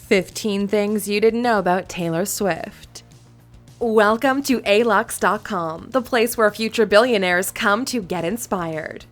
15 Things You Didn't Know About Taylor Swift. Welcome to Alux.com, the place where future billionaires come to get inspired.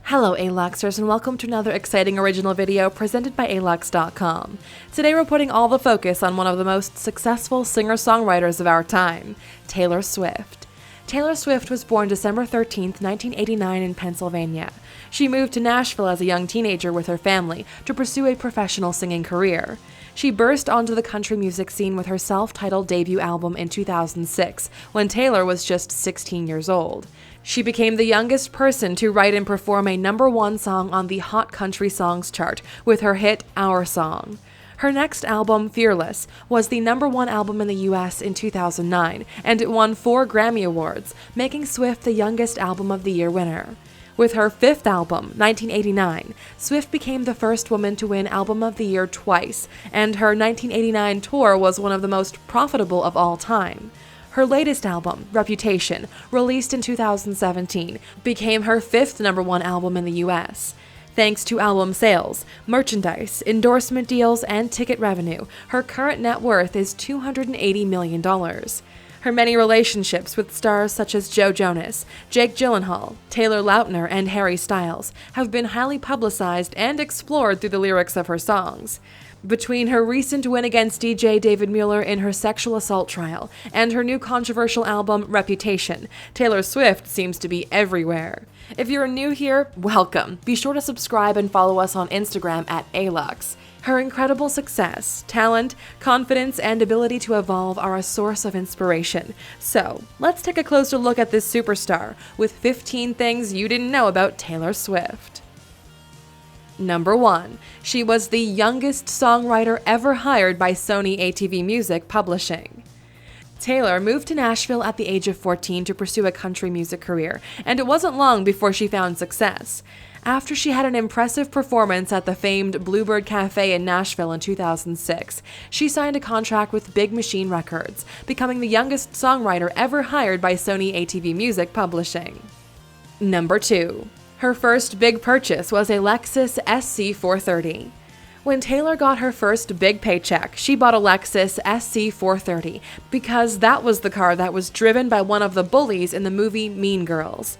Hello Aluxers, and welcome to another exciting original video presented by Alux.com. Today we're putting all the focus on one of the most successful singer-songwriters of our time, Taylor Swift. Taylor Swift was born December 13, 1989 in Pennsylvania. She moved to Nashville as a young teenager with her family to pursue a professional singing career. She burst onto the country music scene with her self-titled debut album in 2006, when Taylor was just 16 years old. She became the youngest person to write and perform a #1 song on the Hot Country Songs chart with her hit Our Song. Her next album, Fearless, was the #1 album in the US in 2009, and it won 4 Grammy Awards, making Swift the youngest Album of the Year winner. With her 5th album, 1989, Swift became the first woman to win Album of the Year twice, and her 1989 tour was one of the most profitable of all time. Her latest album, Reputation, released in 2017, became her 5th #1 album in the US. Thanks to album sales, merchandise, endorsement deals, and ticket revenue, her current net worth is $280 million. Her many relationships with stars such as Joe Jonas, Jake Gyllenhaal, Taylor Lautner, and Harry Styles have been highly publicized and explored through the lyrics of her songs. Between her recent win against DJ David Mueller in her sexual assault trial and her new controversial album, Reputation, Taylor Swift seems to be everywhere. If you're new here, welcome. Be sure to subscribe and follow us on Instagram at Alux. Her incredible success, talent, confidence, and ability to evolve are a source of inspiration. So, let's take a closer look at this superstar with 15 things you didn't know about Taylor Swift. Number 1. She was the youngest songwriter ever hired by Sony ATV Music Publishing. Taylor moved to Nashville at the age of 14 to pursue a country music career, and it wasn't long before she found success. After she had an impressive performance at the famed Bluebird Cafe in Nashville in 2006, she signed a contract with Big Machine Records, becoming the youngest songwriter ever hired by Sony ATV Music Publishing. Number 2. Her first big purchase was a Lexus SC430. When Taylor got her first big paycheck, she bought a Lexus SC430 because that was the car that was driven by one of the bullies in the movie Mean Girls.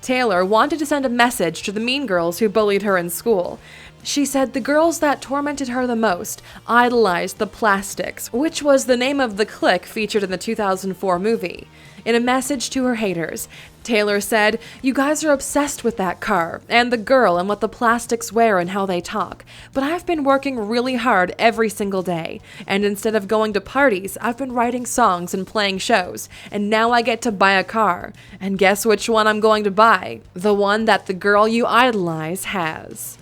Taylor wanted to send a message to the mean girls who bullied her in school. She said the girls that tormented her the most idolized the Plastics, which was the name of the clique featured in the 2004 movie. In a message to her haters, Taylor said, "You guys are obsessed with that car, and the girl and what the Plastics wear and how they talk, but I've been working really hard every single day, and instead of going to parties, I've been writing songs and playing shows, and now I get to buy a car. And guess which one I'm going to buy? The one that the girl you idolize has."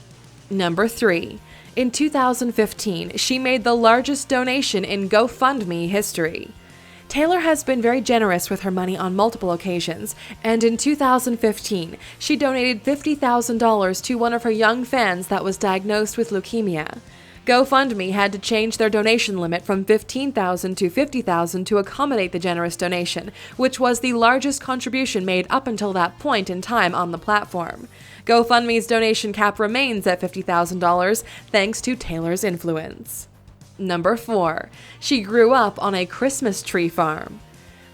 Number 3. In 2015, she made the largest donation in GoFundMe history. Taylor has been very generous with her money on multiple occasions, and in 2015, she donated $50,000 to one of her young fans that was diagnosed with leukemia. GoFundMe had to change their donation limit from $15,000 to $50,000 to accommodate the generous donation, which was the largest contribution made up until that point in time on the platform. GoFundMe's donation cap remains at $50,000 thanks to Taylor's influence. Number 4. She grew up on a Christmas tree farm.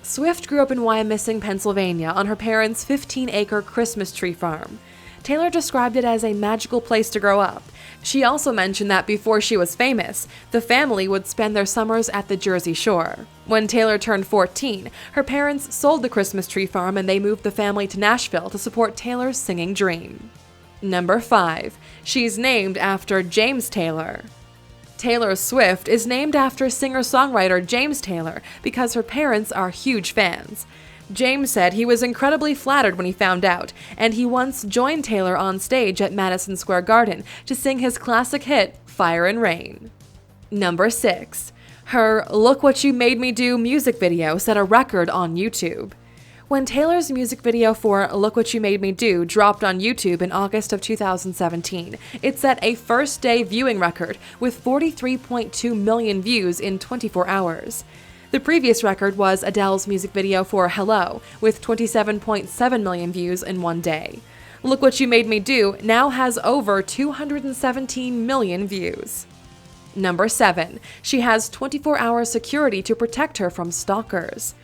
Swift grew up in Wyomissing, Pennsylvania, on her parents' 15-acre Christmas tree farm. Taylor described it as a magical place to grow up. She also mentioned that before she was famous, the family would spend their summers at the Jersey Shore. When Taylor turned 14, her parents sold the Christmas tree farm and they moved the family to Nashville to support Taylor's singing dream. Number 5. She's named after James Taylor. Taylor Swift is named after singer-songwriter James Taylor because her parents are huge fans. James said he was incredibly flattered when he found out, and he once joined Taylor on stage at Madison Square Garden to sing his classic hit, Fire and Rain. Number 6. Her Look What You Made Me Do music video set a record on YouTube. When Taylor's music video for Look What You Made Me Do dropped on YouTube in August of 2017, it set a first-day viewing record with 43.2 million views in 24 hours. The previous record was Adele's music video for Hello, with 27.7 million views in one day. Look What You Made Me Do now has over 217 million views. Number 7. She has 24-hour security to protect her from stalkers.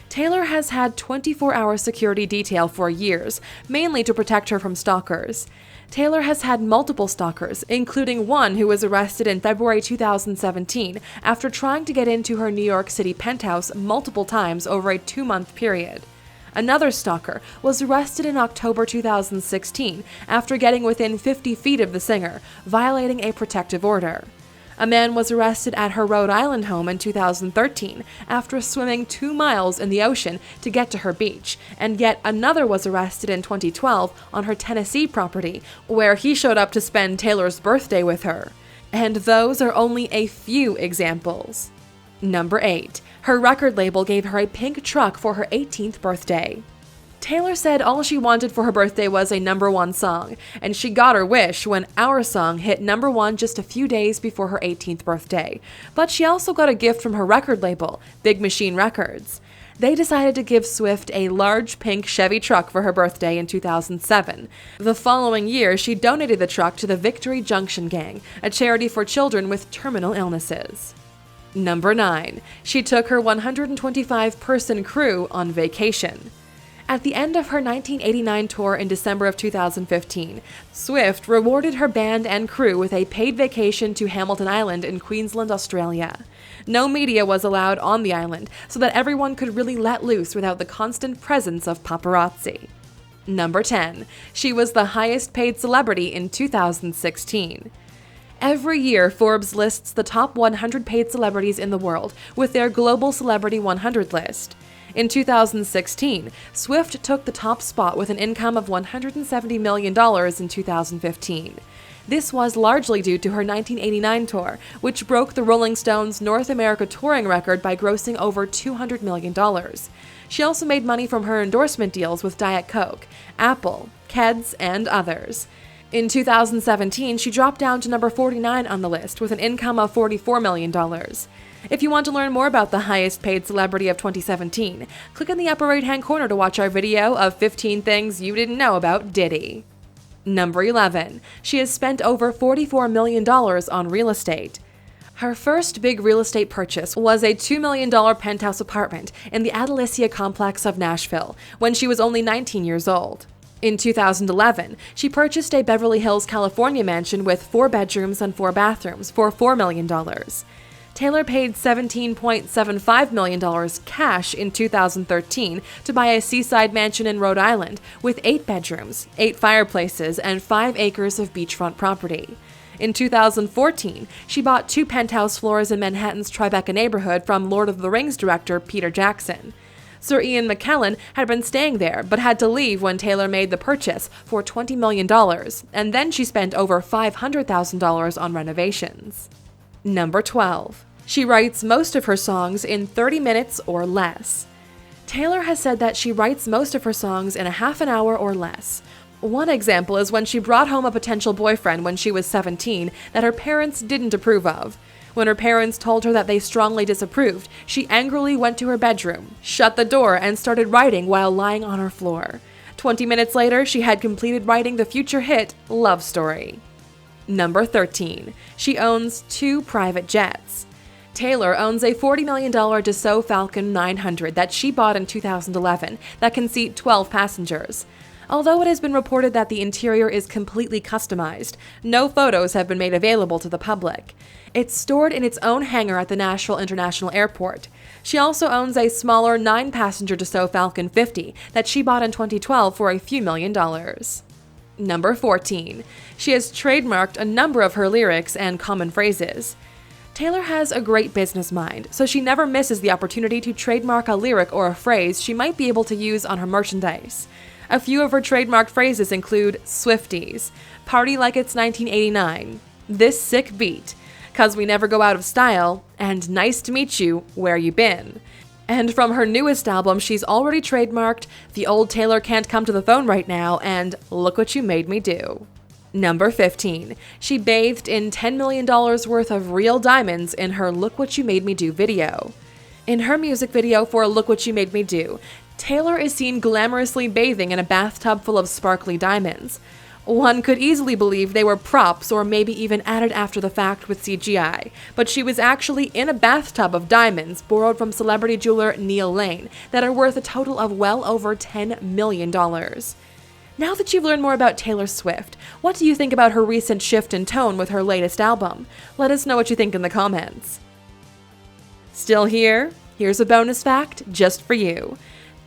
Taylor has had 24-hour security detail for years, mainly to protect her from stalkers. Taylor has had multiple stalkers, including one who was arrested in February 2017 after trying to get into her New York City penthouse multiple times over a 2-month period. Another stalker was arrested in October 2016 after getting within 50 feet of the singer, violating a protective order. A man was arrested at her Rhode Island home in 2013 after swimming 2 miles in the ocean to get to her beach, and yet another was arrested in 2012 on her Tennessee property, where he showed up to spend Taylor's birthday with her. And those are only a few examples. Number 8. Her record label gave her a pink truck for her 18th birthday. Taylor said all she wanted for her birthday was a #1 song, and she got her wish when Our Song hit #1 just a few days before her 18th birthday. But she also got a gift from her record label, Big Machine Records. They decided to give Swift a large pink Chevy truck for her birthday in 2007. The following year, she donated the truck to the Victory Junction Gang, a charity for children with terminal illnesses. Number 9. She took her 125-person crew on vacation. At the end of her 1989 tour in December of 2015, Swift rewarded her band and crew with a paid vacation to Hamilton Island in Queensland, Australia. No media was allowed on the island, so that everyone could really let loose without the constant presence of paparazzi. Number 10. She was the highest paid celebrity in 2016. Every year, Forbes lists the top 100 paid celebrities in the world with their Global Celebrity 100 list. In 2016, Swift took the top spot with an income of $170 million in 2015. This was largely due to her 1989 tour, which broke the Rolling Stones' North America touring record by grossing over $200 million. She also made money from her endorsement deals with Diet Coke, Apple, Keds, and others. In 2017, she dropped down to number 49 on the list with an income of $44 million. If you want to learn more about the highest paid celebrity of 2017, click in the upper right-hand corner to watch our video of 15 things you didn't know about Diddy. Number 11. She has spent over $44 million on real estate. Her first big real estate purchase was a $2 million penthouse apartment in the Adelicia complex of Nashville when she was only 19 years old. In 2011, she purchased a Beverly Hills, California mansion with 4 bedrooms and 4 bathrooms for $4 million. Taylor paid $17.75 million cash in 2013 to buy a seaside mansion in Rhode Island with 8 bedrooms, 8 fireplaces, and 5 acres of beachfront property. In 2014, she bought 2 penthouse floors in Manhattan's Tribeca neighborhood from Lord of the Rings director Peter Jackson. Sir Ian McKellen had been staying there, but had to leave when Taylor made the purchase for $20 million, and then she spent over $500,000 on renovations. Number 12. She writes most of her songs in 30 minutes or less. Taylor has said that she writes most of her songs in a half an hour or less. One example is when she brought home a potential boyfriend when she was 17 that her parents didn't approve of. When her parents told her that they strongly disapproved, she angrily went to her bedroom, shut the door, and started writing while lying on her floor. 20 minutes later, she had completed writing the future hit, Love Story. Number 13. She owns 2 private jets. Taylor owns a $40 million Dassault Falcon 900 that she bought in 2011 that can seat 12 passengers. Although it has been reported that the interior is completely customized, no photos have been made available to the public. It's stored in its own hangar at the Nashville International Airport. She also owns a smaller 9-passenger Dassault Falcon 50 that she bought in 2012 for a few $1,000,000. Number 14. She has trademarked a number of her lyrics and common phrases. Taylor has a great business mind, so she never misses the opportunity to trademark a lyric or a phrase she might be able to use on her merchandise. A few of her trademarked phrases include Swifties, Party Like It's 1989, This Sick Beat, Cause We Never Go Out of Style, and Nice to Meet You, Where You Been. And from her newest album, she's already trademarked The Old Taylor Can't Come to the Phone Right Now and Look What You Made Me Do. Number 15. She bathed in $10 million worth of real diamonds in her Look What You Made Me Do video. In her music video for Look What You Made Me Do, Taylor is seen glamorously bathing in a bathtub full of sparkly diamonds. One could easily believe they were props or maybe even added after the fact with CGI, but she was actually in a bathtub of diamonds borrowed from celebrity jeweler Neil Lane that are worth a total of well over $10 million. Now that you've learned more about Taylor Swift, what do you think about her recent shift in tone with her latest album? Let us know what you think in the comments. Still here? Here's a bonus fact just for you.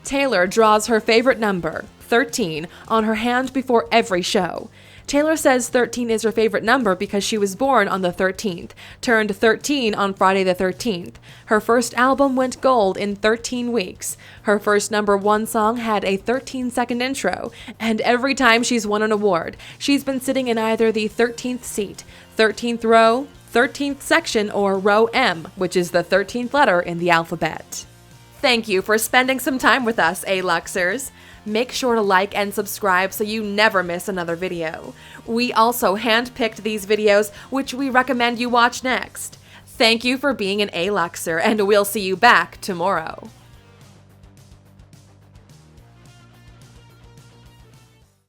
Taylor draws her favorite number, 13, on her hand before every show. Taylor says 13 is her favorite number because she was born on the 13th, turned 13 on Friday the 13th. Her first album went gold in 13 weeks. Her first #1 song had a 13-second intro, and every time she's won an award, she's been sitting in either the 13th seat, 13th row, 13th section, or row M, which is the 13th letter in the alphabet. Thank you for spending some time with us, Aluxers. Make sure to like and subscribe so you never miss another video. We also handpicked these videos, which we recommend you watch next. Thank you for being an Aluxer, and we'll see you back tomorrow.